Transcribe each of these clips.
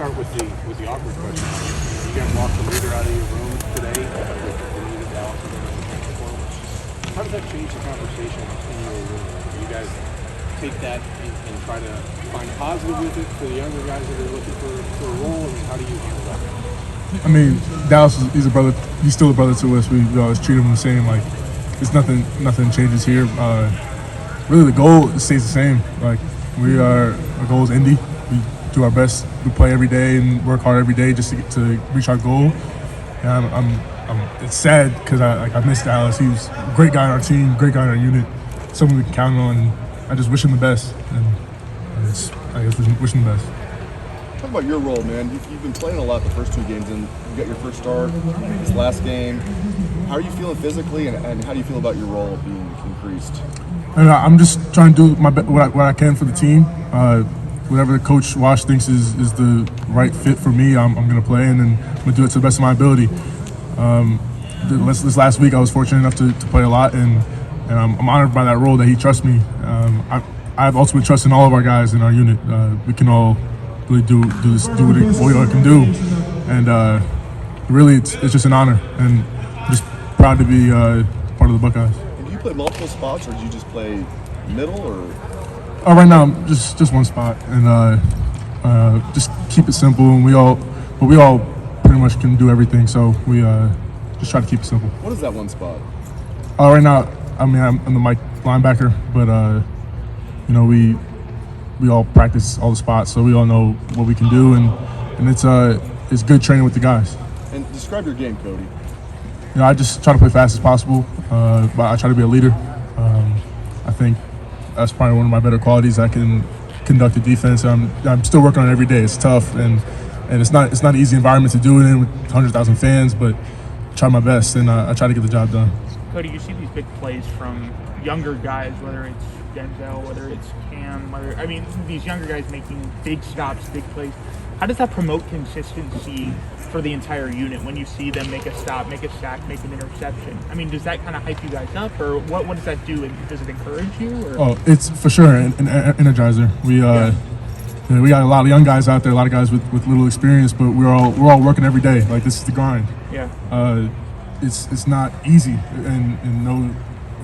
start with the awkward question. You guys locked the leader out of your room today with the need of Dallas and the potential for him. How does that change the conversation in your room? Do you guys take that and try to find positive with it for the younger guys that are looking for a role? I mean, how do you handle that? I mean, Dallas he's a brother. He's still a brother to us. We always treat him the same. Like, it's nothing changes here. Really, the goal stays the same. Like, our goal is Indy. We do our best. We play every day and work hard every day just to reach our goal. And it's sad because I missed Dallas. He was a great guy on our team, great guy on our unit, someone we can count on. And I just wish him the best. And I guess wish him the best. Talk about your role, man. You've been playing a lot the first two games, and you got your first start this last game. How are you feeling physically, and how do you feel about your role being increased? And I'm just trying to do what I can for the team. Whatever Coach Wash thinks is the right fit for me, I'm going to play, and then I'm going to do it to the best of my ability. This last week, I was fortunate enough to play a lot, and I'm honored by that role that he trusts me. I have ultimate trust in all of our guys in our unit. We can all really do what we can do, and really it's just an honor, and I'm just proud to be part of the Buckeyes. And do you play multiple spots, or do you just play middle, or? Right now, just one spot, and just keep it simple. And we all pretty much can do everything, so we just try to keep it simple. What is that one spot? Right now, I mean, I'm the linebacker, but we all practice all the spots, so we all know what we can do, and it's good training with the guys. And describe your game, Cody. I just try to play fast as possible, but I try to be a leader. I think that's probably one of my better qualities. I can conduct a defense. I'm still working on it every day. It's tough, and it's not an easy environment to do it in with 100,000 fans, but I try my best, and I try to get the job done. Cody, you see these big plays from younger guys, whether it's Denzel, whether it's Cam, these younger guys making big stops, big plays. How does that promote consistency for the entire unit when you see them make a stop, make a sack, make an interception? I mean, does that kind of hype you guys up, or what does that do? Does it encourage you? Or? Oh, it's for sure an energizer. We got a lot of young guys out there, a lot of guys with little experience, but we're all working every day. Like, this is the grind. Yeah. It's not easy in no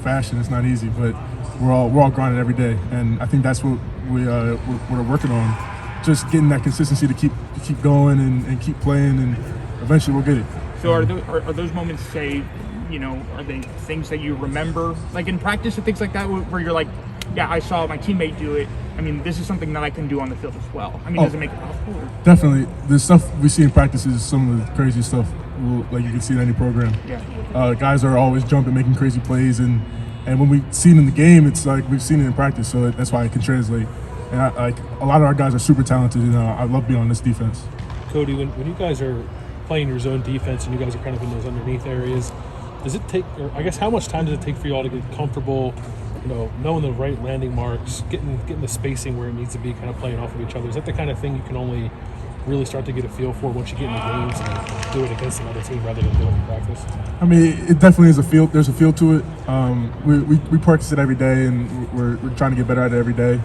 fashion. It's not easy, but we're all grinding every day, and I think that's what we're working on. Just getting that consistency to keep going and keep playing, and eventually we'll get it. So are those moments, say, are they things that you remember, like in practice and things like that, where you're like, yeah, I saw my teammate do it. I mean, this is something that I can do on the field as well. I mean, does it make it possible? Or? Definitely. The stuff we see in practice is some of the crazy stuff, like you can see in any program. Yeah. Guys are always jumping, making crazy plays, and when we see it in the game, it's like we've seen it in practice, so that's why it can translate. And a lot of our guys are super talented, and I love being on this defense. Cody, when you guys are playing your zone defense and you guys are kind of in those underneath areas, does it take, or I guess how much time does it take for you all to get comfortable, knowing the right landing marks, getting the spacing where it needs to be, kind of playing off of each other? Is that the kind of thing you can only really start to get a feel for once you get in the games and do it against another team rather than doing it in practice? I mean, it definitely is a feel. There's a feel to it. We practice it every day, and we're trying to get better at it every day.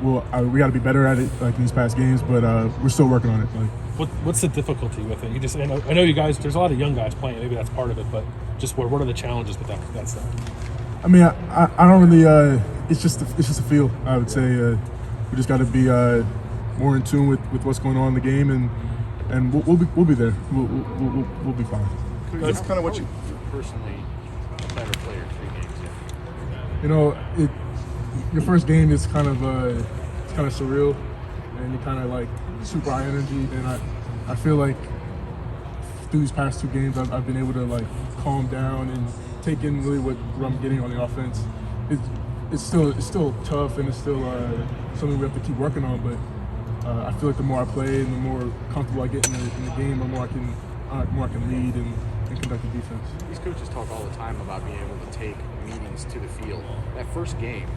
We got to be better at it, like in these past games, but we're still working on it. Like, what's the difficulty with it? I know you guys. There's a lot of young guys playing. Maybe that's part of it, but just what are the challenges with that stuff? I mean, I don't really. It's just a feel. I would say we just got to be more in tune with what's going on in the game, and we'll be there. We'll be fine. That's kind of what you personally a better player 3 games. Your first game is kind of surreal, and you're kind of like super high energy, and I feel like through these past 2 games I've been able to like calm down and take in really what I'm getting on the offense. It's still tough, and it's still something we have to keep working on, but I feel like the more I play and the more comfortable I get in the game, the more I can lead and conduct the defense. These coaches talk all the time about being able to take meetings to the field. That first game,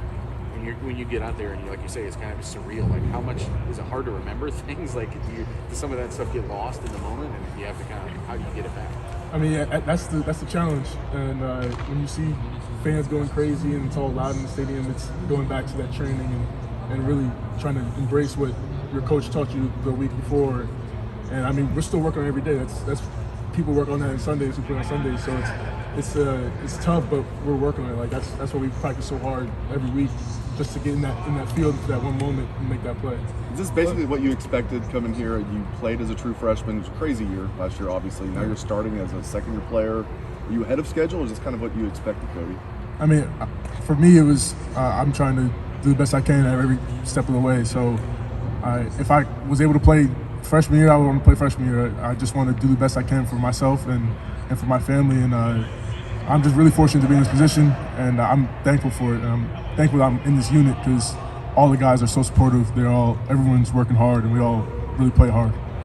when you get out there and like you say, it's kind of surreal. Like, how much is it hard to remember things? Like, does some of that stuff get lost in the moment, and you have to how do you get it back? I mean, that's the challenge. And when you see fans going crazy and it's all loud in the stadium, it's going back to that training and really trying to embrace what your coach taught you the week before. And I mean, we're still working on it every day. That's people work on that on Sundays, we play on Sundays. So it's tough, but we're working on it. Like that's why we practice so hard every week, just to get in that field for that one moment and make that play. Is this basically what you expected coming here? You played as a true freshman. It was a crazy year last year, obviously. Now you're starting as a second-year player. Are you ahead of schedule, or is this kind of what you expected, Cody? I mean, for me, it was I'm trying to do the best I can at every step of the way. So if I was able to play freshman year, I would want to play freshman year. I just want to do the best I can for myself and for my family. And I'm just really fortunate to be in this position, and I'm thankful for it. And I'm thankful that I'm in this unit because all the guys are so supportive. Everyone's working hard, and we all really play hard.